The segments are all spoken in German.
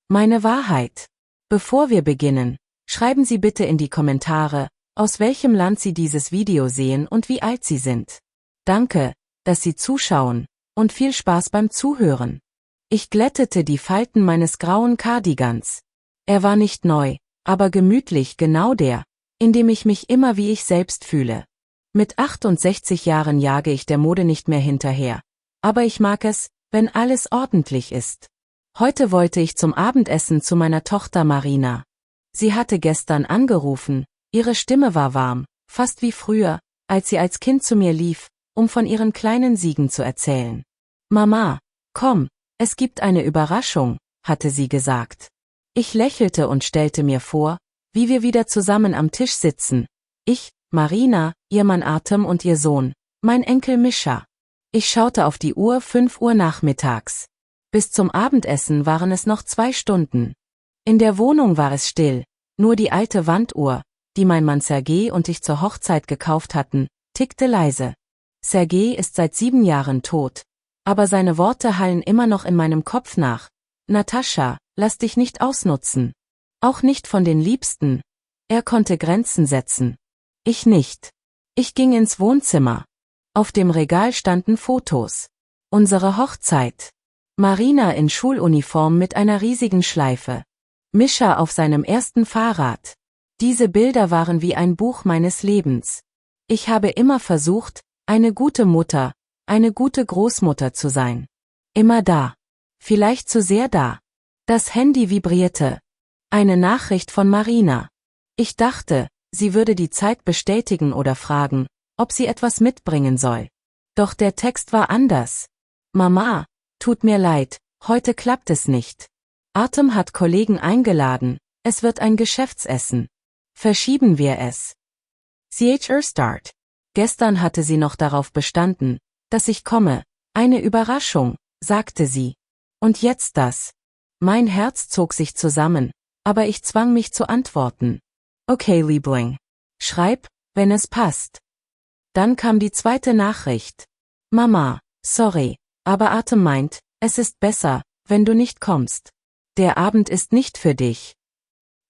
Meine Wahrheit. Bevor wir beginnen, schreiben Sie bitte in die Kommentare, aus welchem Land Sie dieses Video sehen und wie alt Sie sind. Danke, dass Sie zuschauen, und viel Spaß beim Zuhören. Ich glättete die Falten meines grauen Cardigans. Er war nicht neu, aber gemütlich, genau der, in dem ich mich immer wie ich selbst fühle. Mit 68 Jahren jage ich der Mode nicht mehr hinterher. Aber ich mag es, wenn alles ordentlich ist. Heute wollte ich zum Abendessen zu meiner Tochter Marina. Sie hatte gestern angerufen, ihre Stimme war warm, fast wie früher, als sie als Kind zu mir lief, um von ihren kleinen Siegen zu erzählen. Mama, komm, es gibt eine Überraschung, hatte sie gesagt. Ich lächelte und stellte mir vor, wie wir wieder zusammen am Tisch sitzen. Ich, Marina, ihr Mann Artem und ihr Sohn, mein Enkel Mischa. Ich schaute auf die Uhr, 5 Uhr nachmittags. Bis zum Abendessen waren es noch 2 Stunden. In der Wohnung war es still, nur die alte Wanduhr, die mein Mann Sergej und ich zur Hochzeit gekauft hatten, tickte leise. Sergej ist seit 7 Jahren tot, aber seine Worte hallen immer noch in meinem Kopf nach. Natascha, lass dich nicht ausnutzen. Auch nicht von den Liebsten. Er konnte Grenzen setzen. Ich nicht. Ich ging ins Wohnzimmer. Auf dem Regal standen Fotos. Unsere Hochzeit. Marina in Schuluniform mit einer riesigen Schleife. Mischa auf seinem ersten Fahrrad. Diese Bilder waren wie ein Buch meines Lebens. Ich habe immer versucht, eine gute Mutter, eine gute Großmutter zu sein. Immer da. Vielleicht zu sehr da. Das Handy vibrierte. Eine Nachricht von Marina. Ich dachte, sie würde die Zeit bestätigen oder fragen, ob sie etwas mitbringen soll. Doch der Text war anders. Mama, tut mir leid, heute klappt es nicht. Artem hat Kollegen eingeladen, es wird ein Geschäftsessen. Verschieben wir es. CHR Start. Gestern hatte sie noch darauf bestanden, dass ich komme. Eine Überraschung, sagte sie. Und jetzt das. Mein Herz zog sich zusammen, aber ich zwang mich zu antworten. Okay, Liebling. Schreib, wenn es passt. Dann kam die zweite Nachricht. Mama, sorry, aber Artem meint, es ist besser, wenn du nicht kommst. Der Abend ist nicht für dich.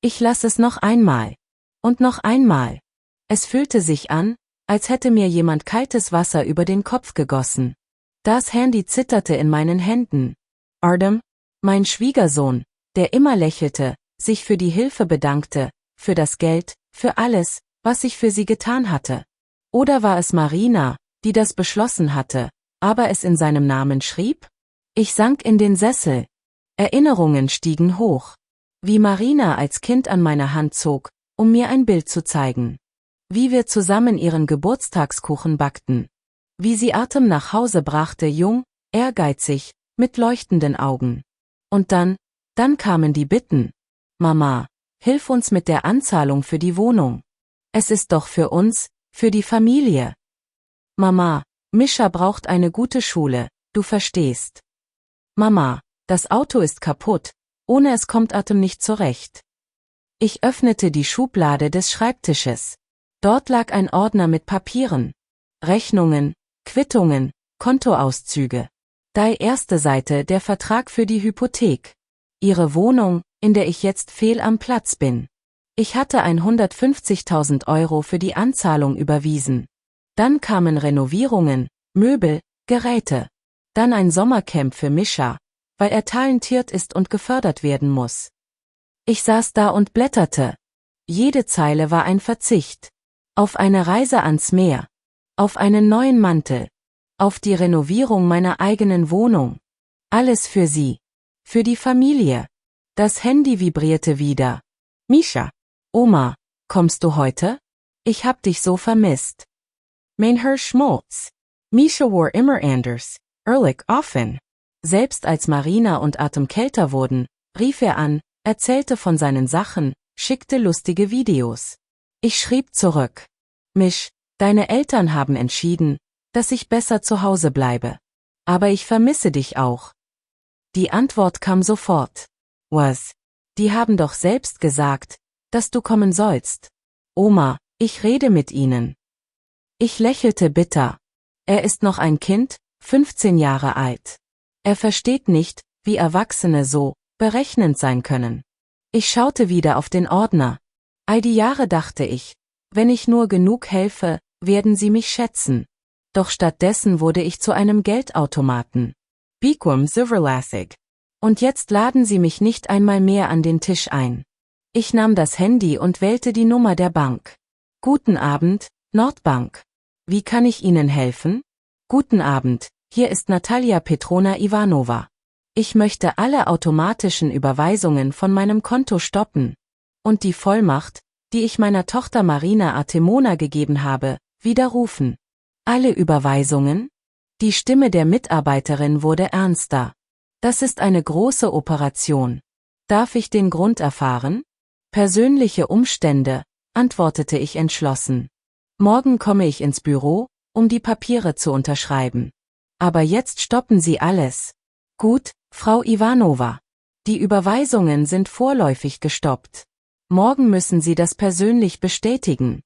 Ich lass es noch einmal. Und noch einmal. Es fühlte sich an, als hätte mir jemand kaltes Wasser über den Kopf gegossen. Das Handy zitterte in meinen Händen. Artem, mein Schwiegersohn, der immer lächelte, sich für die Hilfe bedankte, für das Geld, für alles, was ich für sie getan hatte. Oder war es Marina, die das beschlossen hatte, aber es in seinem Namen schrieb? Ich sank in den Sessel. Erinnerungen stiegen hoch. Wie Marina als Kind an meine Hand zog, um mir ein Bild zu zeigen. Wie wir zusammen ihren Geburtstagskuchen backten. Wie sie Artem nach Hause brachte, jung, ehrgeizig, mit leuchtenden Augen. Und dann kamen die Bitten. Mama, hilf uns mit der Anzahlung für die Wohnung. Es ist doch für uns, für die Familie. Mama, Mischa braucht eine gute Schule, du verstehst. Mama, das Auto ist kaputt, ohne es kommt Artem nicht zurecht. Ich öffnete die Schublade des Schreibtisches. Dort lag ein Ordner mit Papieren. Rechnungen, Quittungen, Kontoauszüge. Die erste Seite, der Vertrag für die Hypothek. Ihre Wohnung, in der ich jetzt fehl am Platz bin. Ich hatte 150.000 Euro für die Anzahlung überwiesen. Dann kamen Renovierungen, Möbel, Geräte. Dann ein Sommercamp für Mischa, weil er talentiert ist und gefördert werden muss. Ich saß da und blätterte. Jede Zeile war ein Verzicht. Auf eine Reise ans Meer. Auf einen neuen Mantel. Auf die Renovierung meiner eigenen Wohnung. Alles für sie. Für die Familie. Das Handy vibrierte wieder. Mischa. Oma, kommst du heute? Ich hab dich so vermisst. Mein Herr Schmolz. Mischa war immer anders, ehrlich offen. Selbst als Marina und Artem kälter wurden, rief er an, erzählte von seinen Sachen, schickte lustige Videos. Ich schrieb zurück. Misch, deine Eltern haben entschieden, dass ich besser zu Hause bleibe. Aber ich vermisse dich auch. Die Antwort kam sofort. Was? Die haben doch selbst gesagt, dass du kommen sollst. Oma, ich rede mit ihnen. Ich lächelte bitter. Er ist noch ein Kind, 15 Jahre alt. Er versteht nicht, wie Erwachsene so berechnend sein können. Ich schaute wieder auf den Ordner. All die Jahre dachte ich, wenn ich nur genug helfe, werden sie mich schätzen. Doch stattdessen wurde ich zu einem Geldautomaten. Become Silverlasig. Und jetzt laden sie mich nicht einmal mehr an den Tisch ein. Ich nahm das Handy und wählte die Nummer der Bank. Guten Abend, Nordbank. Wie kann ich Ihnen helfen? Guten Abend, hier ist Natalia Petrona Ivanova. Ich möchte alle automatischen Überweisungen von meinem Konto stoppen. Und die Vollmacht, die ich meiner Tochter Marina Artemona gegeben habe, widerrufen. Alle Überweisungen? Die Stimme der Mitarbeiterin wurde ernster. Das ist eine große Operation. Darf ich den Grund erfahren? Persönliche Umstände, antwortete ich entschlossen. Morgen komme ich ins Büro, um die Papiere zu unterschreiben. Aber jetzt stoppen Sie alles. Gut, Frau Ivanova. Die Überweisungen sind vorläufig gestoppt. Morgen müssen Sie das persönlich bestätigen.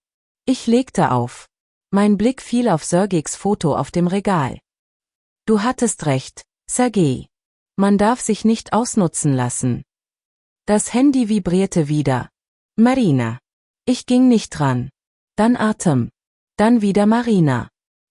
Ich legte auf. Mein Blick fiel auf Sergeys Foto auf dem Regal. Du hattest recht, Sergei. Man darf sich nicht ausnutzen lassen. Das Handy vibrierte wieder. Marina. Ich ging nicht dran. Dann Artem. Dann wieder Marina.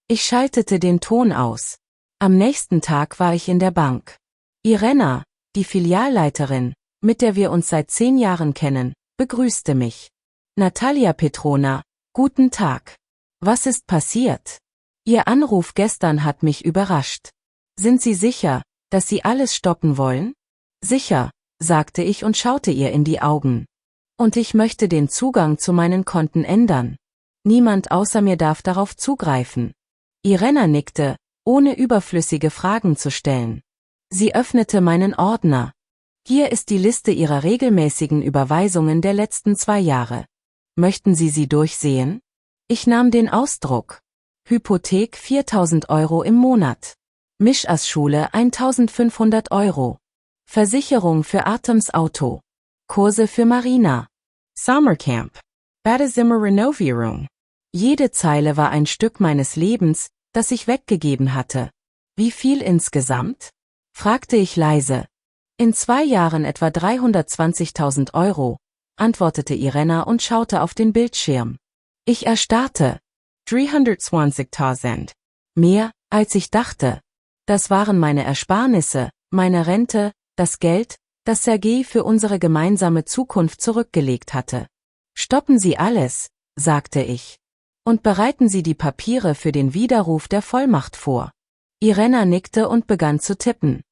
Ich schaltete den Ton aus. Am nächsten Tag war ich in der Bank. Irena, die Filialleiterin, mit der wir uns seit 10 Jahren kennen, begrüßte mich. Natalia Petrona, guten Tag. Was ist passiert? Ihr Anruf gestern hat mich überrascht. Sind Sie sicher, dass Sie alles stoppen wollen? Sicher, sagte ich und schaute ihr in die Augen. Und ich möchte den Zugang zu meinen Konten ändern. Niemand außer mir darf darauf zugreifen. Irena nickte, ohne überflüssige Fragen zu stellen. Sie öffnete meinen Ordner. Hier ist die Liste Ihrer regelmäßigen Überweisungen der letzten 2 Jahre. Möchten Sie sie durchsehen? Ich nahm den Ausdruck. Hypothek 4.000 € im Monat. Mischas-Schule 1.500 €. Versicherung für Artems Auto. Kurse für Marina. Sommercamp. Badezimmerrenovierung. Jede Zeile war ein Stück meines Lebens, das ich weggegeben hatte. Wie viel insgesamt? Fragte ich leise. In 2 Jahren etwa 320.000 €, antwortete Irena und schaute auf den Bildschirm. Ich erstarrte. 320.000. Mehr, als ich dachte. Das waren meine Ersparnisse, meine Rente, das Geld, das Sergei für unsere gemeinsame Zukunft zurückgelegt hatte. Stoppen Sie alles, sagte ich. Und bereiten Sie die Papiere für den Widerruf der Vollmacht vor. Irena nickte und begann zu tippen.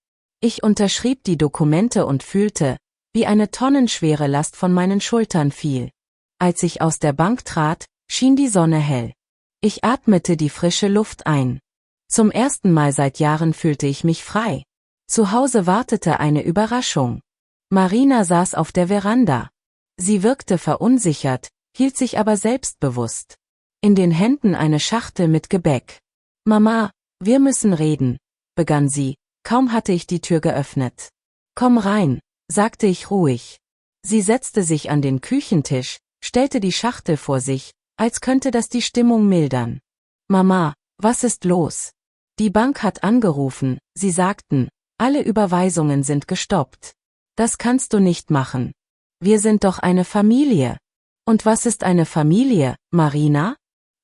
Ich unterschrieb die Dokumente und fühlte, wie eine tonnenschwere Last von meinen Schultern fiel. Als ich aus der Bank trat, schien die Sonne hell. Ich atmete die frische Luft ein. Zum ersten Mal seit Jahren fühlte ich mich frei. Zu Hause wartete eine Überraschung. Marina saß auf der Veranda. Sie wirkte verunsichert, hielt sich aber selbstbewusst. In den Händen eine Schachtel mit Gebäck. Mama, wir müssen reden, begann sie, kaum hatte ich die Tür geöffnet. Komm rein, sagte ich ruhig. Sie setzte sich an den Küchentisch, stellte die Schachtel vor sich, als könnte das die Stimmung mildern. Mama, was ist los? Die Bank hat angerufen, sie sagten, alle Überweisungen sind gestoppt. Das kannst du nicht machen. Wir sind doch eine Familie. Und was ist eine Familie, Marina?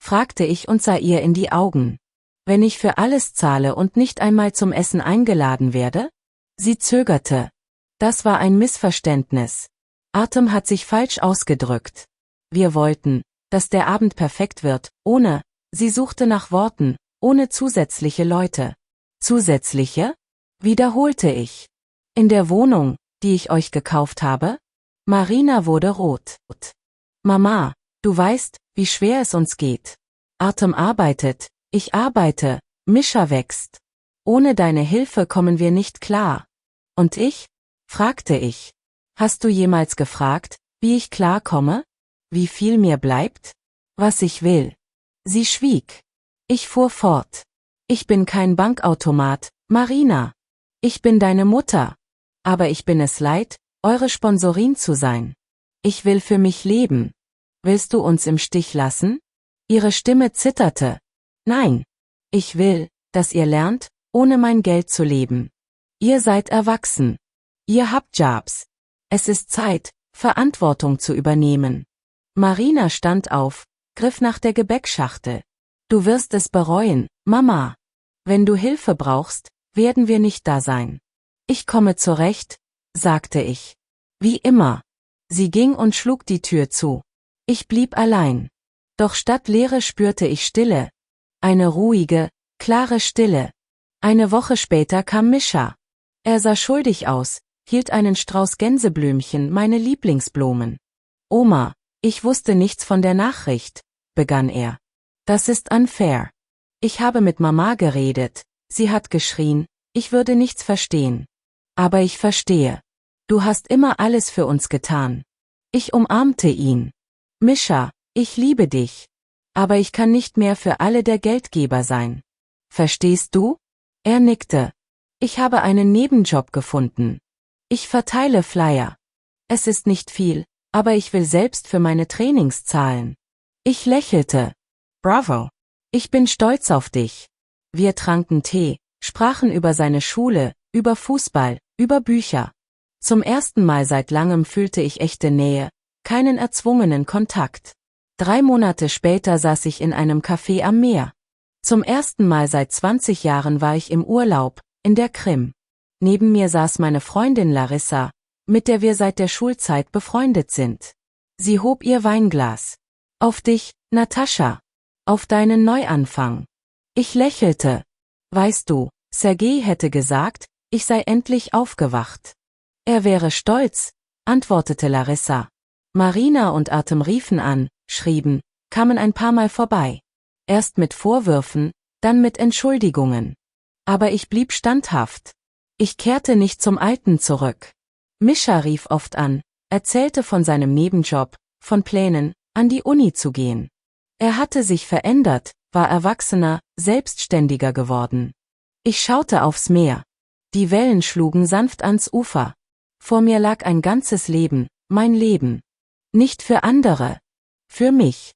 Fragte ich und sah ihr in die Augen. Wenn ich für alles zahle und nicht einmal zum Essen eingeladen werde? Sie zögerte. Das war ein Missverständnis. Artem hat sich falsch ausgedrückt. Wir wollten, dass der Abend perfekt wird, sie suchte nach Worten, ohne zusätzliche Leute. Zusätzliche? Wiederholte ich. In der Wohnung, die ich euch gekauft habe? Marina wurde rot. Mama, du weißt, wie schwer es uns geht. Artem arbeitet, ich arbeite, Mischa wächst. Ohne deine Hilfe kommen wir nicht klar. Und ich? Fragte ich. Hast du jemals gefragt, wie ich klarkomme? Wie viel mir bleibt? Was ich will? Sie schwieg. Ich fuhr fort. Ich bin kein Bankautomat, Marina. Ich bin deine Mutter. Aber ich bin es leid, eure Sponsorin zu sein. Ich will für mich leben. Willst du uns im Stich lassen? Ihre Stimme zitterte. Nein. Ich will, dass ihr lernt, ohne mein Geld zu leben. Ihr seid erwachsen. Ihr habt Jobs. Es ist Zeit, Verantwortung zu übernehmen. Marina stand auf, griff nach der Gebäckschachtel. Du wirst es bereuen, Mama. Wenn du Hilfe brauchst, werden wir nicht da sein. Ich komme zurecht, sagte ich. Wie immer. Sie ging und schlug die Tür zu. Ich blieb allein. Doch statt Leere spürte ich Stille. Eine ruhige, klare Stille. Eine Woche später kam Mischa. Er sah schuldig aus, hielt einen Strauß Gänseblümchen, meine Lieblingsblumen. Oma, ich wusste nichts von der Nachricht, begann er. Das ist unfair. Ich habe mit Mama geredet, sie hat geschrien, ich würde nichts verstehen. Aber ich verstehe. Du hast immer alles für uns getan. Ich umarmte ihn. Mischa, ich liebe dich. Aber ich kann nicht mehr für alle der Geldgeber sein. Verstehst du? Er nickte. Ich habe einen Nebenjob gefunden. Ich verteile Flyer. Es ist nicht viel, aber ich will selbst für meine Trainings zahlen. Ich lächelte. Bravo. Ich bin stolz auf dich. Wir tranken Tee, sprachen über seine Schule, über Fußball, über Bücher. Zum ersten Mal seit langem fühlte ich echte Nähe, keinen erzwungenen Kontakt. 3 Monate später saß ich in einem Café am Meer. Zum ersten Mal seit 20 Jahren war ich im Urlaub, in der Krim. Neben mir saß meine Freundin Larissa, mit der wir seit der Schulzeit befreundet sind. Sie hob ihr Weinglas. Auf dich, Natascha. Auf deinen Neuanfang. Ich lächelte. Weißt du, Sergei hätte gesagt, ich sei endlich aufgewacht. Er wäre stolz, antwortete Larissa. Marina und Artem riefen an, schrieben, kamen ein paar Mal vorbei. Erst mit Vorwürfen, dann mit Entschuldigungen. Aber ich blieb standhaft. Ich kehrte nicht zum Alten zurück. Mischa rief oft an, erzählte von seinem Nebenjob, von Plänen, an die Uni zu gehen. Er hatte sich verändert, war erwachsener, selbstständiger geworden. Ich schaute aufs Meer. Die Wellen schlugen sanft ans Ufer. Vor mir lag ein ganzes Leben, mein Leben. Nicht für andere. Für mich.